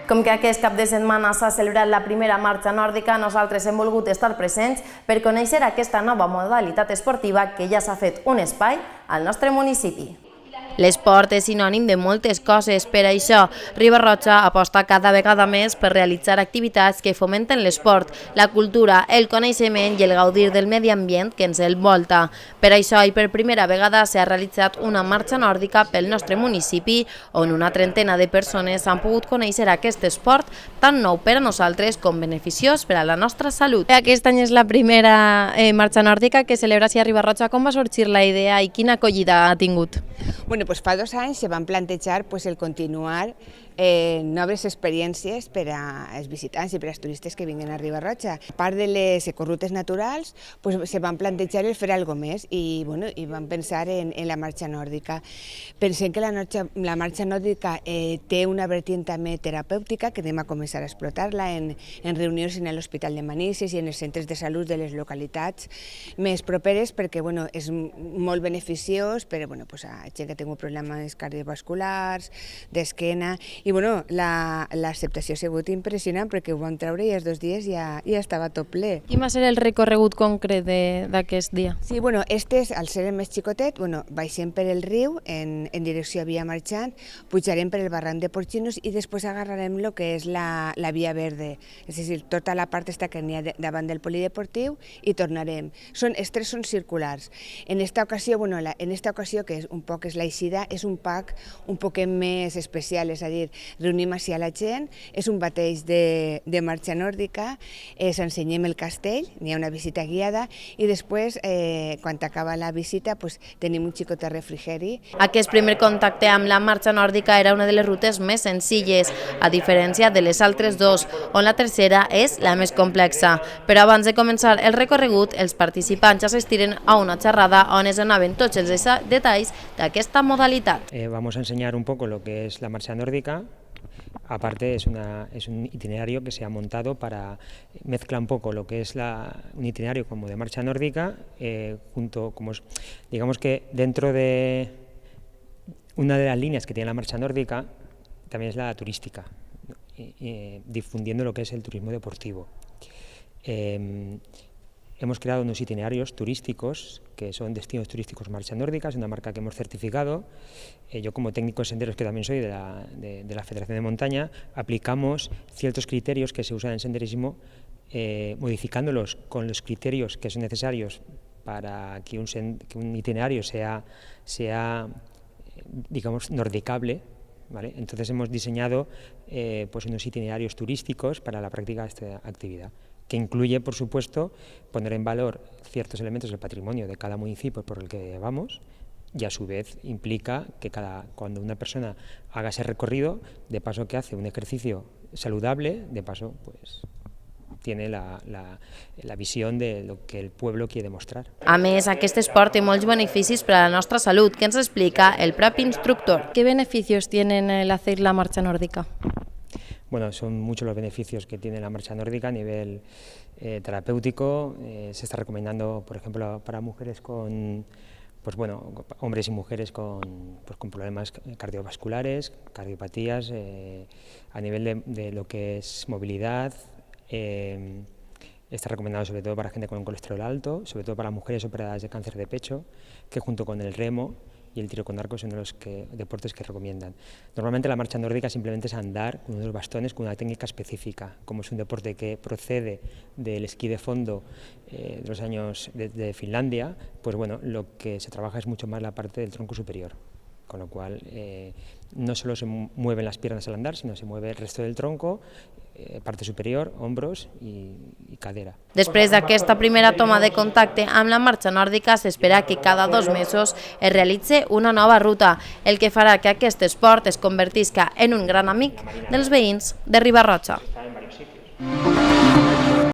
Com que aquest cap de setmana s'ha celebrat la primera marxa nòrdica, nosaltres hem volgut estar presents per conèixer aquesta nova modalitat esportiva que ja s'ha fet un espai al nostre municipi. L'esport és sinònim de moltes coses, per això Riba-roja aposta cada vegada més per realitzar activitats que fomenten l'esport, la cultura, el coneixement i el gaudir del medi ambient que ens envolta. Per això i per primera vegada s'ha realitzat una marxa nòrdica pel nostre municipi, on una trentena de persones han pogut conèixer aquest esport tan nou per a nosaltres com beneficiós per a la nostra salut. Aquest any és la primera marxa nòrdica que celebra a Riba-roja. Com va sorgir la idea i quina acollida ha tingut? Bueno, pues fa 2 anys se van plantejar el continuar noves experiències per als visitants i per als turistes que vinguin a Riba-roja. A part de les ecorrutes naturals, se van plantejar el fer alguna més i van pensar en la marxa nòrdica. Pensem que la marxa nòrdica té una vertiente també terapèutica que anem a començar a explotar-la en reunions en l'Hospital de Manises i en els centres de salut de les localitats més properes perquè és molt beneficiós per a gent que té problemes cardiovasculars, d'esquena. I l'acceptació ha sigut impressionant perquè ho vam treure i els 2 dies ja estava tot ple. Quin va ser el recorregut concret d'aquest dia? Sí, al ser el més xicotet, baixem per el riu en direcció a Via Marxant, pujarem per el barranc de Porxinos i després agarrarem el que és la Via Verde, és a dir, tota la part que n'hi ha davant del polideportiu i tornarem. Els 3 són circulars. En esta ocasió, que és un poc l'eixida, és un pack un poquet més especial, és a dir, reunim així a la gent, és un bateig de marxa nòrdica, s'ensenyem el castell, n'hi ha una visita guiada i després, quan acaba la visita, tenim un xicot de refrigeri. Aquest primer contacte amb la marxa nòrdica era una de les rutes més senzilles, a diferència de les altres 2, on la tercera és la més complexa. Però abans de començar el recorregut, els participants assistiren a una xerrada on es donaven tots els detalls d'aquesta modalitat. Vamos a enseñar un poco lo que es la marcha nórdica. Aparte es un itinerario que se ha montado para mezclar un poco lo que es un itinerario como de marcha nórdica, digamos que dentro de una de las líneas que tiene la marcha nórdica también es la turística, difundiendo lo que es el turismo deportivo. Hemos creado unos itinerarios turísticos que son destinos turísticos marcha nórdica, es una marca que hemos certificado. Yo como técnico de senderos, que también soy de la Federación de Montaña, aplicamos ciertos criterios que se usan en senderismo, modificándolos con los criterios que son necesarios para que un itinerario sea digamos, nordicable. ¿Vale? Entonces hemos diseñado unos itinerarios turísticos para la práctica de esta actividad, que incluye, por supuesto, poner en valor ciertos elementos del patrimonio de cada municipio por el que vamos, y a su vez implica que cuando una persona haga ese recorrido, de paso que hace un ejercicio saludable, de paso tiene la visió de lo que el pueblo quiere demostrar. A més, aquest esport té molts beneficis per a la nostra salut, que ens explica el propi instructor. ¿Qué beneficios tienen el hacer la marcha nórdica? Bueno, son muchos los beneficios que tiene la marcha nórdica a nivel terapéutico. Se está recomendando, por ejemplo, para mujeres hombres y mujeres con problemas cardiovasculares, cardiopatías, a nivel de lo que es movilidad. Está recomendado sobre todo para gente con un colesterol alto, sobre todo para mujeres operadas de cáncer de pecho, que junto con el remo y el tiro con arco son de los deportes que recomiendan. Normalmente la marcha nórdica simplemente es andar con unos bastones con una técnica específica. Como es un deporte que procede del esquí de fondo de los años de Finlandia, lo que se trabaja es mucho más la parte del tronco superior. Con lo cual no solo se mueven las piernas al andar, sino se mueve el resto del tronco, parte superior, hombros i cadera. Després d'aquesta primera toma de contacte amb la marxa nòrdica, s'espera que cada 2 mesos es realitzi una nova ruta, el que farà que aquest esport es convertisca en un gran amic dels veïns de Riba-roja.